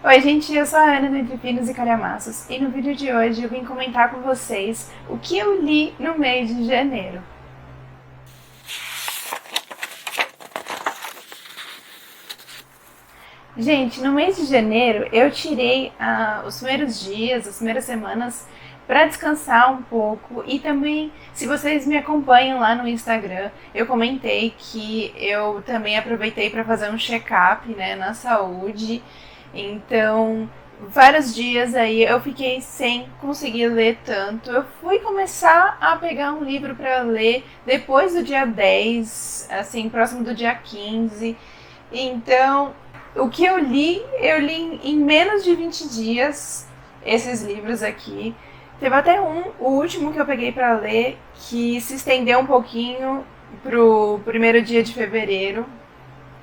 Oi gente, eu sou a Ana do Entre Pinos e Calhamaços e no vídeo de hoje eu vim comentar com vocês o que eu li no mês de janeiro. Gente, no mês de janeiro eu tirei os primeiros dias, as primeiras semanas para descansar um pouco e também, se vocês me acompanham lá no Instagram, eu comentei que eu também aproveitei para fazer um check-up, né, na saúde. Então, vários dias aí eu fiquei sem conseguir ler tanto. Eu fui começar a pegar um livro para ler depois do dia 10, assim, próximo do dia 15. Então, o que eu li em menos de 20 dias, esses livros aqui. Teve até o último que eu peguei para ler, que se estendeu um pouquinho pro primeiro dia de fevereiro,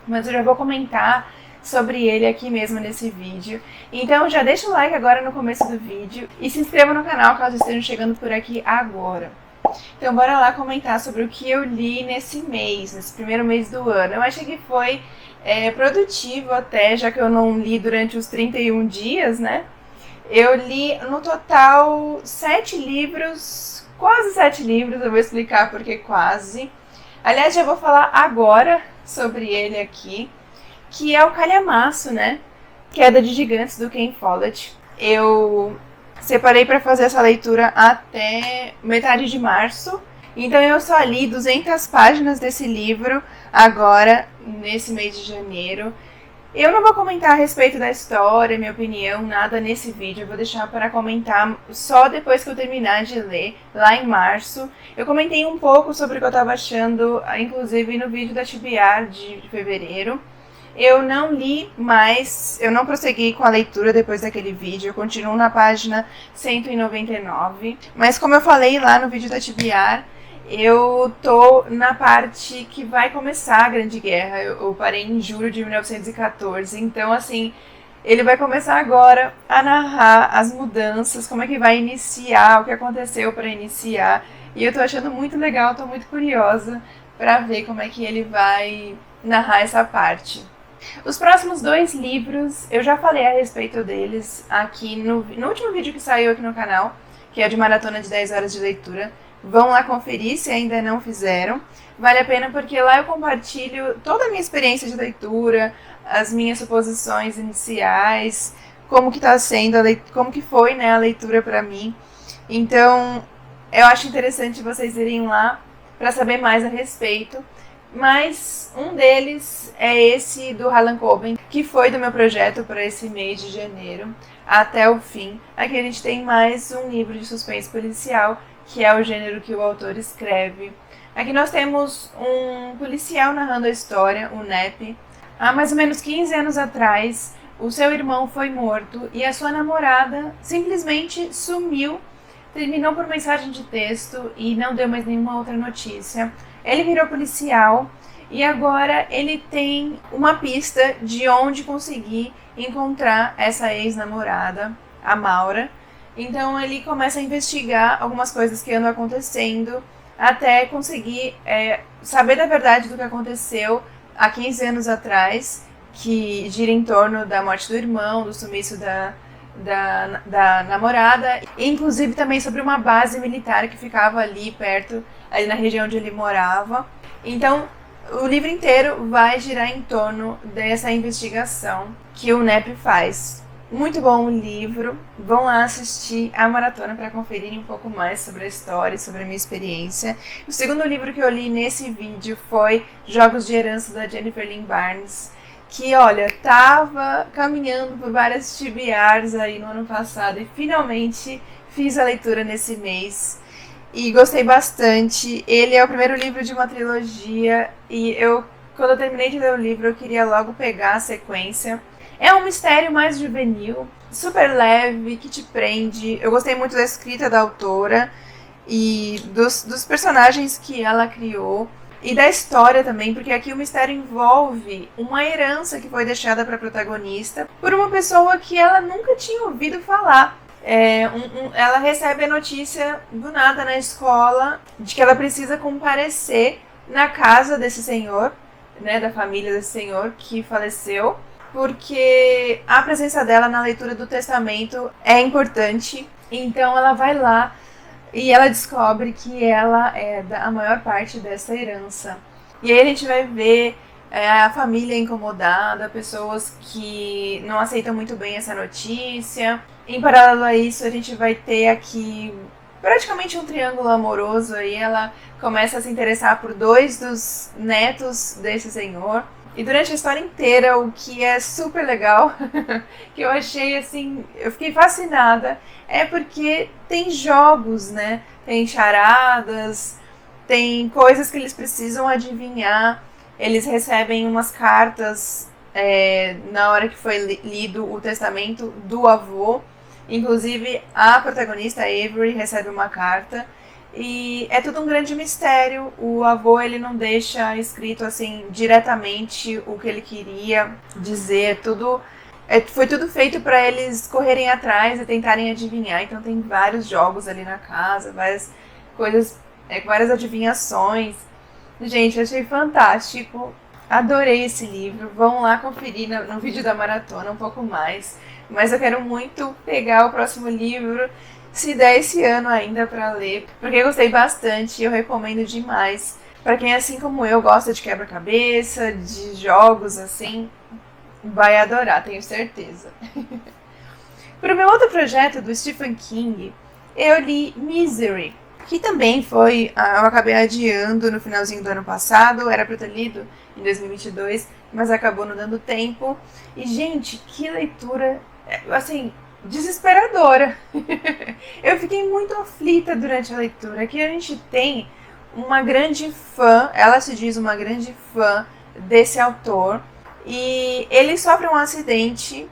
mas eu já vou comentar sobre ele aqui mesmo nesse vídeo. Então já deixa o like agora no começo do vídeo e se inscreva no canal caso estejam chegando por aqui agora. Então bora lá comentar sobre o que eu li nesse mês, nesse primeiro mês do ano. Eu achei que foi produtivo até, já que eu não li durante os 31 dias, né? Eu li no total 7 livros, quase 7 livros, eu vou explicar por que quase. Aliás, já vou falar agora sobre ele aqui, que é o Calhamaço, né? Queda de Gigantes, do Ken Follett. Eu separei para fazer essa leitura até metade de março, então eu só li 200 páginas desse livro agora, nesse mês de janeiro. Eu não vou comentar a respeito da história, minha opinião, nada nesse vídeo. Eu vou deixar para comentar só depois que eu terminar de ler, lá em março. Eu comentei um pouco sobre o que eu estava achando, inclusive no vídeo da TBR de fevereiro. Eu não li mais, eu não prossegui com a leitura depois daquele vídeo, eu continuo na página 199. Mas como eu falei lá no vídeo da TBR, eu tô na parte que vai começar a Grande Guerra. Eu parei em julho de 1914, então assim, ele vai começar agora a narrar as mudanças, como é que vai iniciar, o que aconteceu para iniciar. E eu tô achando muito legal, tô muito curiosa para ver como é que ele vai narrar essa parte. Os próximos 2 livros, eu já falei a respeito deles aqui no último vídeo que saiu aqui no canal, que é de maratona de 10 horas de leitura. Vão lá conferir se ainda não fizeram. Vale a pena porque lá eu compartilho toda a minha experiência de leitura, as minhas suposições iniciais, como que tá sendo, como que foi, né, a leitura para mim. Então, eu acho interessante vocês irem lá para saber mais a respeito. Mas um deles é esse do Harlan Coben, que foi do meu projeto para esse mês de janeiro até o fim. Aqui a gente tem mais um livro de suspense policial, que é o gênero que o autor escreve. Aqui nós temos um policial narrando a história, o Nep. Há mais ou menos 15 anos atrás, o seu irmão foi morto e a sua namorada simplesmente sumiu, terminou por mensagem de texto e não deu mais nenhuma outra notícia. Ele virou policial e agora ele tem uma pista de onde conseguir encontrar essa ex-namorada, a Maura. Então ele começa a investigar algumas coisas que andam acontecendo até conseguir saber da verdade do que aconteceu há 15 anos atrás, que gira em torno da morte do irmão, do sumiço da namorada, e inclusive também sobre uma base militar que ficava ali perto, ali na região onde ele morava. Então o livro inteiro vai girar em torno dessa investigação que o Nep faz. Muito bom o livro, vão lá assistir a maratona para conferirem um pouco mais sobre a história, sobre a minha experiência. O segundo livro que eu li nesse vídeo foi Jogos de Herança, da Jennifer Lynn Barnes, que, olha, tava caminhando por várias TBRs aí no ano passado e finalmente fiz a leitura nesse mês e gostei bastante. Ele é o primeiro livro de uma trilogia e quando eu terminei de ler o livro, eu queria logo pegar a sequência. É um mistério mais juvenil, super leve, que te prende. Eu gostei muito da escrita da autora e dos personagens que ela criou. E da história também, porque aqui o mistério envolve uma herança que foi deixada para a protagonista por uma pessoa que ela nunca tinha ouvido falar. Ela recebe a notícia do nada na escola de que ela precisa comparecer na casa desse senhor, né, da família desse senhor que faleceu. porque a presença dela na leitura do testamento é importante. Então ela vai lá e ela descobre que ela é a maior parte dessa herança. E aí a gente vai ver a família incomodada, pessoas que não aceitam muito bem essa notícia. Em paralelo a isso, a gente vai ter aqui praticamente um triângulo amoroso. Aí ela começa a se interessar por 2 dos netos desse senhor. E durante a história inteira, o que é super legal, que eu achei assim, eu fiquei fascinada, é porque tem jogos, né? Tem charadas, tem coisas que eles precisam adivinhar. Eles recebem umas cartas na hora que foi lido o testamento do avô. Inclusive, a protagonista, Avery, recebe uma carta. E é tudo um grande mistério. O avô, ele não deixa escrito assim diretamente o que ele queria dizer. Foi tudo feito para eles correrem atrás e tentarem adivinhar. Então tem vários jogos ali na casa, várias coisas, várias adivinhações. Gente, achei fantástico. Adorei esse livro. Vão lá conferir no vídeo da maratona um pouco mais. Mas eu quero muito pegar o próximo livro, se der esse ano ainda para ler, porque eu gostei bastante e eu recomendo demais. Para quem, assim como eu, gosta de quebra-cabeça, de jogos assim, vai adorar, tenho certeza. Para o meu outro projeto do Stephen King, eu li Misery, que também foi, eu acabei adiando no finalzinho do ano passado, era para eu ter lido em 2022, mas acabou não dando tempo. E, gente, que leitura, assim, desesperadora. Eu fiquei muito aflita durante a leitura. Aqui a gente tem uma grande fã, ela se diz uma grande fã desse autor, e ele sofre um acidente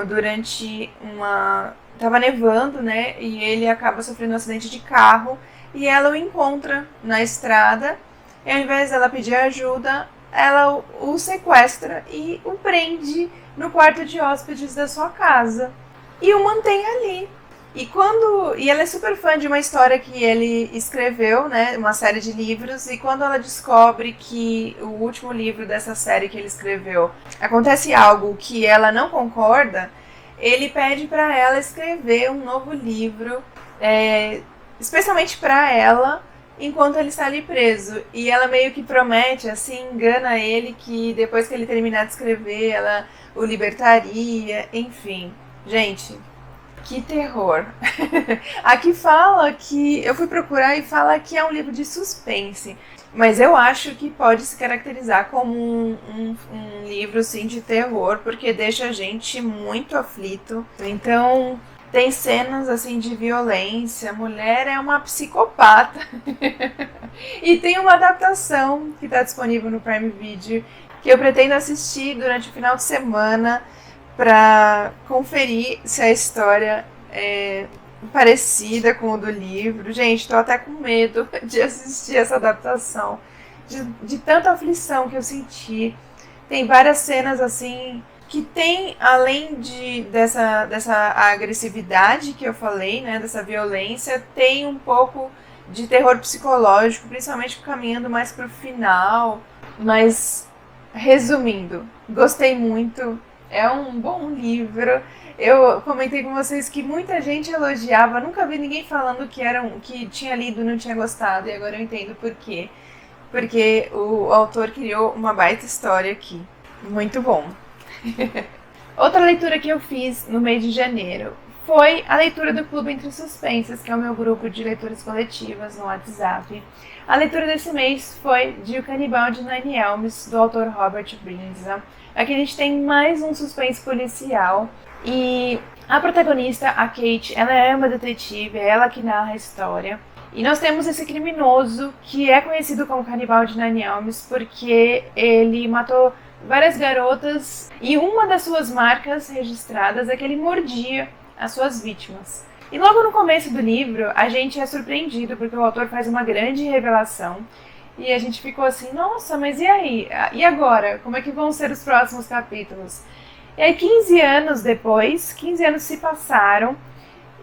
durante uma... Tava nevando, né? E ele acaba sofrendo um acidente de carro e ela o encontra na estrada e ao invés dela pedir ajuda, ela o sequestra e o prende no quarto de hóspedes da sua casa e o mantém ali. E ela é super fã de uma história que ele escreveu, né, uma série de livros, e quando ela descobre que o último livro dessa série que ele escreveu acontece algo que ela não concorda, ele pede para ela escrever um novo livro, especialmente para ela, enquanto ele está ali preso. E ela meio que promete, assim, engana ele que depois que ele terminar de escrever, ela o libertaria, enfim. Gente, que terror. Aqui fala que... Eu fui procurar e fala que é um livro de suspense. Mas eu acho que pode se caracterizar como um livro, sim, de terror, porque deixa a gente muito aflito. Então, tem cenas, assim, de violência. A mulher é uma psicopata. E tem uma adaptação que está disponível no Prime Video, que eu pretendo assistir durante o final de semana para conferir se a história é parecida com o do livro. Gente, tô até com medo de assistir essa adaptação, de tanta aflição que eu senti. Tem várias cenas assim que tem, além dessa agressividade que eu falei, né, dessa violência, tem um pouco de terror psicológico, principalmente caminhando mais pro final. Mas, resumindo, gostei muito. É um bom livro. Eu comentei com vocês que muita gente elogiava. Nunca vi ninguém falando que tinha lido e não tinha gostado. E agora eu entendo por quê. Porque o autor criou uma baita história aqui. Muito bom. Outra leitura que eu fiz no mês de janeiro foi a leitura do Clube Entre Suspensas, que é o meu grupo de leituras coletivas no WhatsApp. A leitura desse mês foi de O Canibal de Nine Elms, do autor Robert Brinza. Aqui a gente tem mais um suspense policial e a protagonista, a Kate, ela é uma detetive, é ela que narra a história. E nós temos esse criminoso que é conhecido como Canibal de Nine Elms porque ele matou várias garotas e uma das suas marcas registradas é que ele mordia as suas vítimas. E logo no começo do livro, a gente é surpreendido porque o autor faz uma grande revelação. E a gente ficou assim, nossa, mas e aí? E agora? Como é que vão ser os próximos capítulos? E aí 15 anos depois, 15 anos se passaram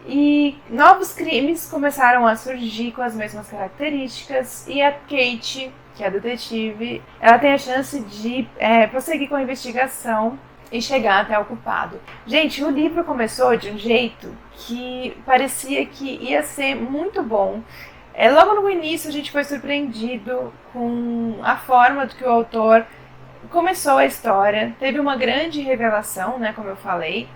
e novos crimes começaram a surgir com as mesmas características. E a Kate, que é a detetive, ela tem a chance de prosseguir com a investigação e chegar até o culpado. Gente, o livro começou de um jeito que parecia que ia ser muito bom. Logo no início a gente foi surpreendido com a forma do que o autor começou a história. Teve uma grande revelação, né, como eu falei.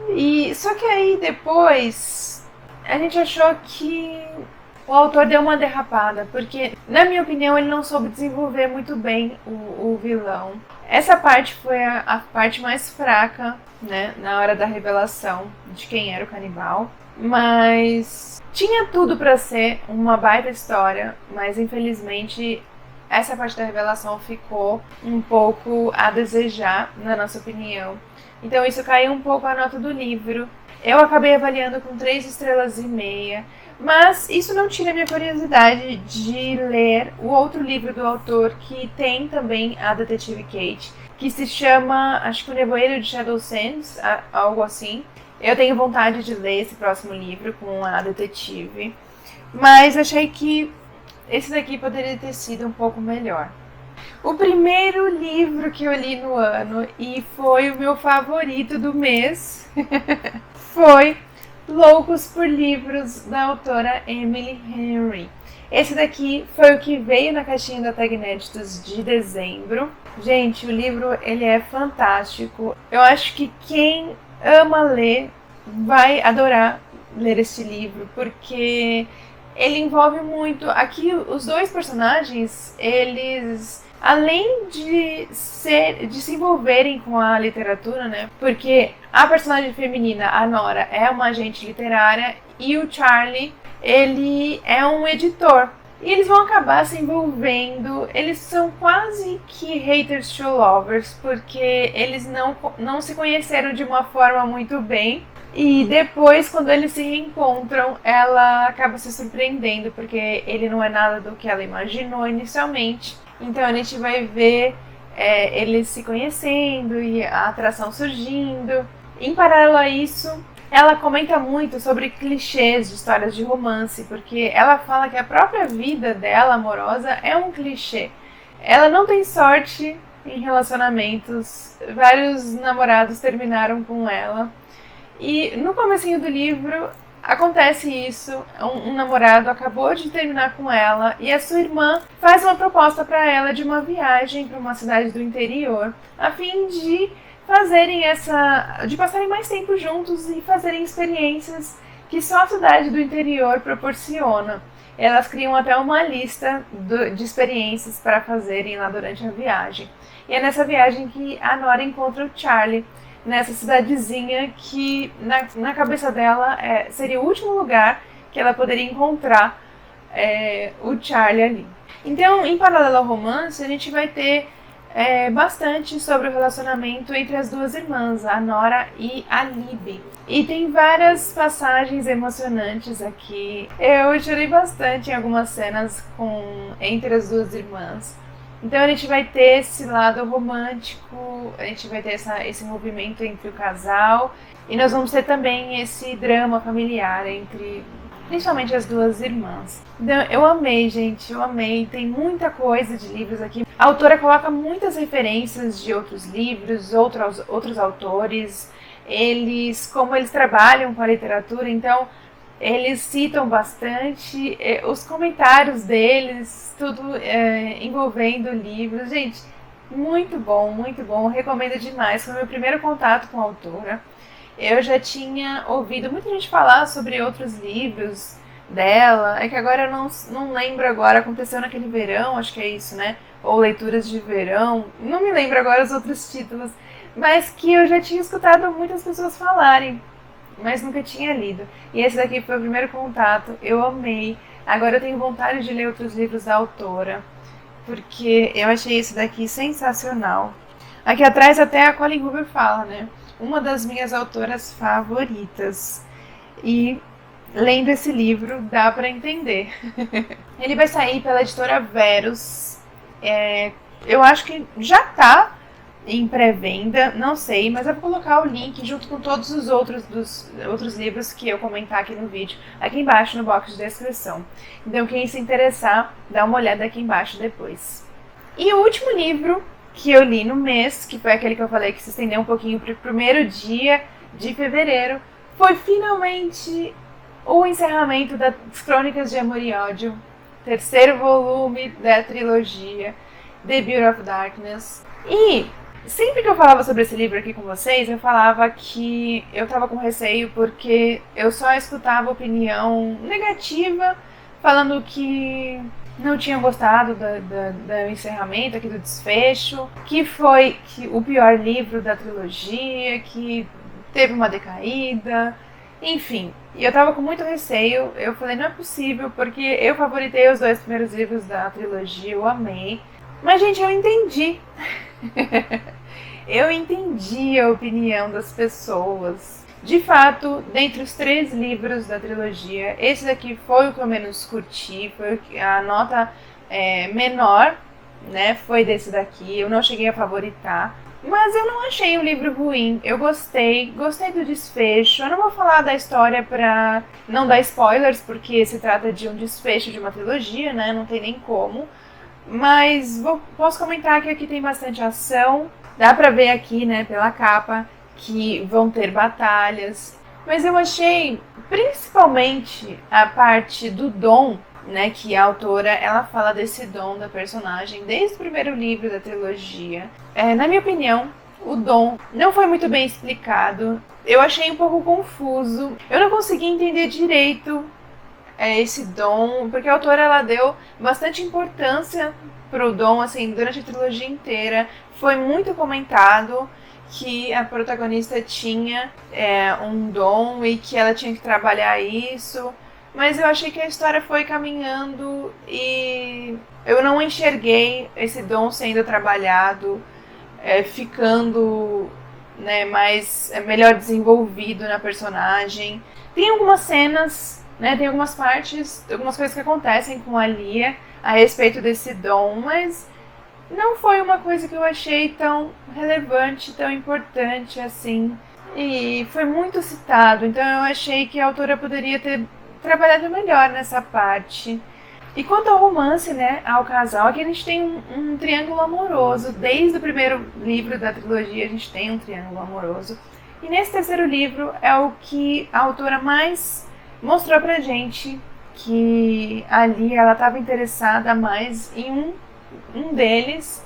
E só que aí depois a gente achou que o autor deu uma derrapada, porque, na minha opinião, ele não soube desenvolver muito bem o vilão. Essa parte foi a parte mais fraca, né, na hora da revelação de quem era o canibal. Mas tinha tudo pra ser uma baita história, mas infelizmente essa parte da revelação ficou um pouco a desejar, na nossa opinião. Então isso caiu um pouco a nota do livro. Eu acabei avaliando com 3,5 estrelas, mas isso não tira a minha curiosidade de ler o outro livro do autor, que tem também a detetive Kate, que se chama, acho que O Nevoeiro de Shadow Sands, algo assim. Eu tenho vontade de ler esse próximo livro com a detetive, mas achei que esse daqui poderia ter sido um pouco melhor. O primeiro livro que eu li no ano, e foi o meu favorito do mês, foi Loucos por Livros, da autora Emily Henry. Esse daqui foi o que veio na caixinha da Tag Inéditos de dezembro. Gente, o livro ele é fantástico. Eu acho que quem ama ler vai adorar ler este livro, porque ele envolve muito. Aqui os dois personagens, eles, além de se envolverem com a literatura, né? Porque a personagem feminina, a Nora, é uma agente literária e o Charlie, ele é um editor. E eles vão acabar se envolvendo. Eles são quase que haters to lovers, porque eles não se conheceram de uma forma muito bem. E depois, quando eles se reencontram, ela acaba se surpreendendo, porque ele não é nada do que ela imaginou inicialmente. Então a gente vai ver eles se conhecendo e a atração surgindo. Em paralelo a isso, ela comenta muito sobre clichês de histórias de romance, porque ela fala que a própria vida dela, amorosa, é um clichê. Ela não tem sorte em relacionamentos, vários namorados terminaram com ela. E no comecinho do livro acontece isso, um namorado acabou de terminar com ela e a sua irmã faz uma proposta para ela de uma viagem para uma cidade do interior, a fim de passarem mais tempo juntos e fazerem experiências que só a cidade do interior proporciona. Elas criam até uma lista de experiências para fazerem lá durante a viagem. E é nessa viagem que a Nora encontra o Charlie, nessa cidadezinha que na cabeça dela seria o último lugar que ela poderia encontrar o Charlie ali. Então, em paralelo ao romance, a gente vai ter bastante sobre o relacionamento entre as duas irmãs, a Nora e a Libby. E tem várias passagens emocionantes aqui. Eu chorei bastante em algumas cenas entre as duas irmãs. Então a gente vai ter esse lado romântico, a gente vai ter esse movimento entre o casal, e nós vamos ter também esse drama familiar entre, principalmente, as duas irmãs. Então eu amei, gente, eu amei. Tem muita coisa de livros aqui. A autora coloca muitas referências de outros livros, outros autores. Como eles trabalham com a literatura, então eles citam bastante os comentários deles, tudo envolvendo livros. Gente, muito bom, muito bom. Recomendo demais. Foi meu primeiro contato com a autora. Eu já tinha ouvido muita gente falar sobre outros livros dela. É que agora eu não lembro agora. Aconteceu naquele verão, acho que é isso, né? Ou Leituras de Verão. Não me lembro agora os outros títulos. Mas que eu já tinha escutado muitas pessoas falarem, mas nunca tinha lido. E esse daqui foi o primeiro contato, eu amei. Agora eu tenho vontade de ler outros livros da autora, porque eu achei esse daqui sensacional. Aqui atrás até a Colleen Hoover fala, né? Uma das minhas autoras favoritas. E lendo esse livro dá pra entender. Ele vai sair pela editora Verus. Eu acho que já tá em pré-venda, não sei, mas eu vou colocar o link junto com todos os outros livros que eu comentar aqui no vídeo, aqui embaixo no box de descrição. Então quem se interessar, dá uma olhada aqui embaixo depois. E o último livro que eu li no mês, que foi aquele que eu falei que se estendeu um pouquinho para o primeiro dia de fevereiro, foi finalmente o encerramento das Crônicas de Amor e Ódio, terceiro volume da trilogia The Beauty of Darkness. E sempre que eu falava sobre esse livro aqui com vocês, eu falava que eu tava com receio porque eu só escutava opinião negativa, falando que não tinham gostado do encerramento aqui, do desfecho, que foi o pior livro da trilogia, que teve uma decaída, enfim. E eu tava com muito receio, eu falei, não é possível, porque eu favoritei os 2 primeiros livros da trilogia, eu amei. Mas, gente, eu entendi. Eu entendi a opinião das pessoas. De fato, dentre os 3 livros da trilogia, esse daqui foi o que eu menos curti, foi a nota menor, né? Foi desse daqui, eu não cheguei a favoritar. Mas eu não achei um livro ruim, eu gostei do desfecho. Eu não vou falar da história pra não dar spoilers, porque se trata de um desfecho de uma trilogia, né? Não tem nem como. Mas posso comentar que aqui tem bastante ação. Dá pra ver aqui, né, pela capa, que vão ter batalhas. Mas eu achei, principalmente, a parte do dom, né, que a autora, ela fala desse dom da personagem desde o primeiro livro da trilogia. Na minha opinião, o dom não foi muito bem explicado. Eu achei um pouco confuso. Eu não consegui entender direito esse dom, porque a autora, ela deu bastante importância pro dom, assim, durante a trilogia inteira. Foi muito comentado que a protagonista tinha um dom e que ela tinha que trabalhar isso, mas eu achei que a história foi caminhando e eu não enxerguei esse dom sendo trabalhado, ficando, né, melhor desenvolvido na personagem. Tem algumas cenas, né, tem algumas partes, algumas coisas que acontecem com a Lia a respeito desse dom, mas não foi uma coisa que eu achei tão relevante, tão importante assim. E foi muito citado, então eu achei que a autora poderia ter trabalhado melhor nessa parte. E quanto ao romance, né, ao casal, aqui a gente tem um triângulo amoroso. Desde o primeiro livro da trilogia a gente tem um triângulo amoroso. E nesse terceiro livro é o que a autora mais mostrou pra gente, que ali ela estava interessada mais em um deles,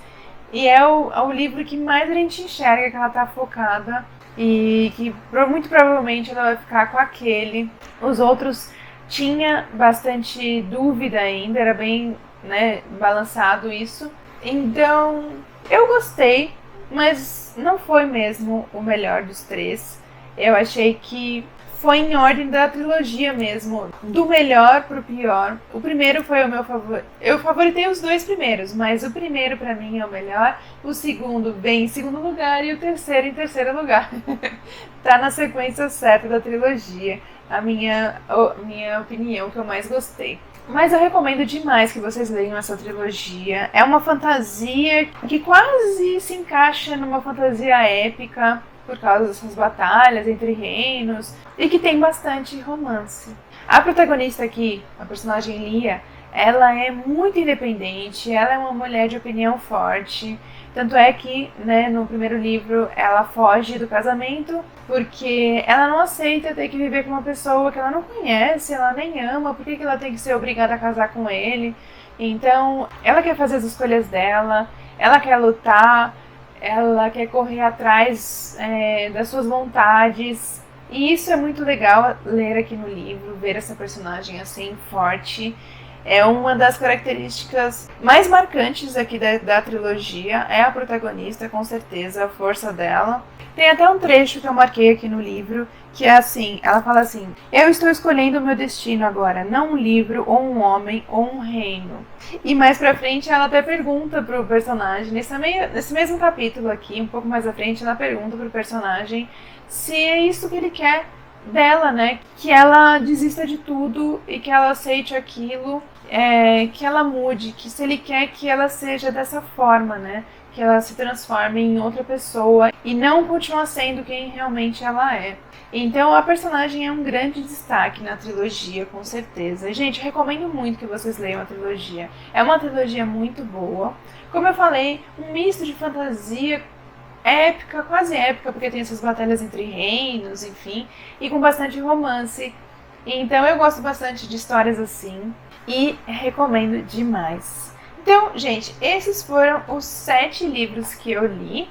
e é o livro que mais a gente enxerga que ela está focada e que muito provavelmente ela vai ficar com aquele. Os outros tinha bastante dúvida ainda, era bem, né, balançado isso. Então eu gostei, mas não foi mesmo o melhor dos 3. Eu achei que foi em ordem da trilogia mesmo, do melhor pro pior. O primeiro foi o meu favorito. Eu favoritei os 2 primeiros, mas o primeiro pra mim é o melhor. O segundo vem em segundo lugar e o terceiro em terceiro lugar. Tá na sequência certa da trilogia. A minha opinião, que eu mais gostei. Mas eu recomendo demais que vocês leiam essa trilogia. É uma fantasia que quase se encaixa numa fantasia épica, por causa dessas batalhas entre reinos, e que tem bastante romance. A protagonista aqui, a personagem Lia, ela é muito independente, ela é uma mulher de opinião forte, tanto é que, né, no primeiro livro ela foge do casamento porque ela não aceita ter que viver com uma pessoa que ela não conhece, ela nem ama, por que ela tem que ser obrigada a casar com ele? Então, ela quer fazer as escolhas dela, ela quer lutar, ela quer correr atrás das suas vontades. E isso é muito legal ler aqui no livro, ver essa personagem assim, forte. É uma das características mais marcantes aqui da trilogia, é a protagonista, com certeza, a força dela. Tem até um trecho que eu marquei aqui no livro, que é assim, ela fala assim: eu estou escolhendo o meu destino agora, não um livro, ou um homem, ou um reino. E mais pra frente ela até pergunta pro personagem, nesse mesmo capítulo aqui, um pouco mais à frente, ela pergunta pro personagem se é isso que ele quer dela, né? Que ela desista de tudo e que ela aceite aquilo, que ela mude, que se ele quer que ela seja dessa forma, né? que ela se transforme em outra pessoa e não continua sendo quem realmente ela é. Então a personagem é um grande destaque na trilogia, com certeza. Gente, eu recomendo muito que vocês leiam a trilogia. É uma trilogia muito boa. Como eu falei, um misto de fantasia épica, quase épica, porque tem essas batalhas entre reinos, enfim, e com bastante romance. Então eu gosto bastante de histórias assim e recomendo demais. Então, gente, esses foram os 7 livros que eu li,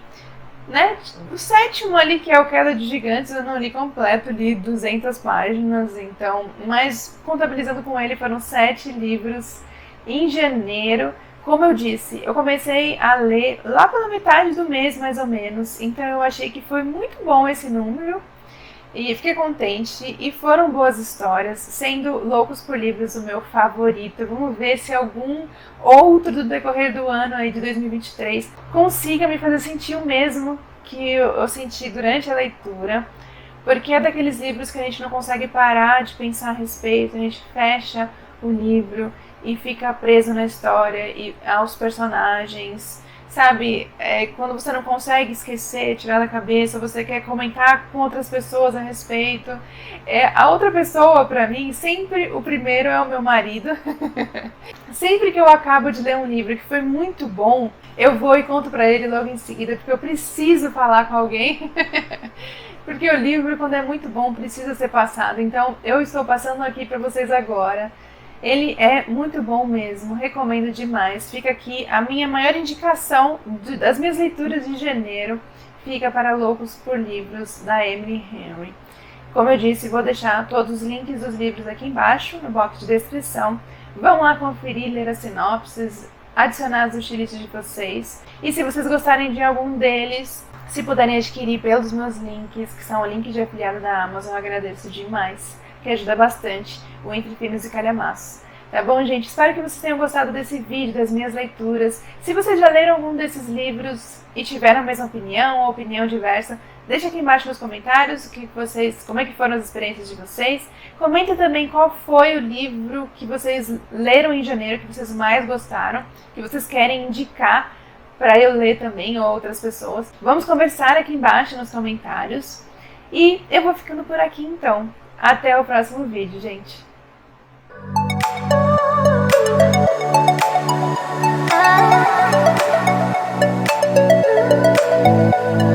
né? O 7º ali, que é o Queda de Gigantes, eu não li completo, li 200 páginas, então, mas contabilizando com ele foram 7 livros em janeiro. Como eu disse, eu comecei a ler lá pela metade do mês, mais ou menos, então eu achei que foi muito bom esse número e fiquei contente. E foram boas histórias, sendo Loucos por Livros o meu favorito. Vamos ver se algum outro do decorrer do ano aí de 2023 consiga me fazer sentir o mesmo que eu senti durante a leitura, porque é daqueles livros que a gente não consegue parar de pensar a respeito, a gente fecha o livro e fica preso na história e aos personagens, sabe? Quando você não consegue esquecer, tirar da cabeça, você quer comentar com outras pessoas a respeito. A outra pessoa, pra mim, sempre o primeiro é o meu marido. Sempre que eu acabo de ler um livro que foi muito bom, eu vou e conto pra ele logo em seguida, porque eu preciso falar com alguém. Porque o livro, quando é muito bom, precisa ser passado. Então, eu estou passando aqui pra vocês agora. Ele é muito bom mesmo, recomendo demais. Fica aqui a minha maior indicação das minhas leituras de janeiro. Fica para Loucos por Livros, da Emily Henry. Como eu disse, vou deixar todos os links dos livros aqui embaixo, no box de descrição. Vão lá conferir, ler as sinopses, adicionar as utilities de vocês. E se vocês gostarem de algum deles, se puderem adquirir pelos meus links, que são o link de afiliado da Amazon, eu agradeço demais, que ajuda bastante o Entre Finos e Calhamaços. Tá bom, gente? Espero que vocês tenham gostado desse vídeo, das minhas leituras. Se vocês já leram algum desses livros e tiveram a mesma opinião ou opinião diversa, deixa aqui embaixo nos comentários como é que foram as experiências de vocês. Comenta também qual foi o livro que vocês leram em janeiro, que vocês mais gostaram, que vocês querem indicar para eu ler também ou outras pessoas. Vamos conversar aqui embaixo nos comentários. E eu vou ficando por aqui então. Até o próximo vídeo, gente.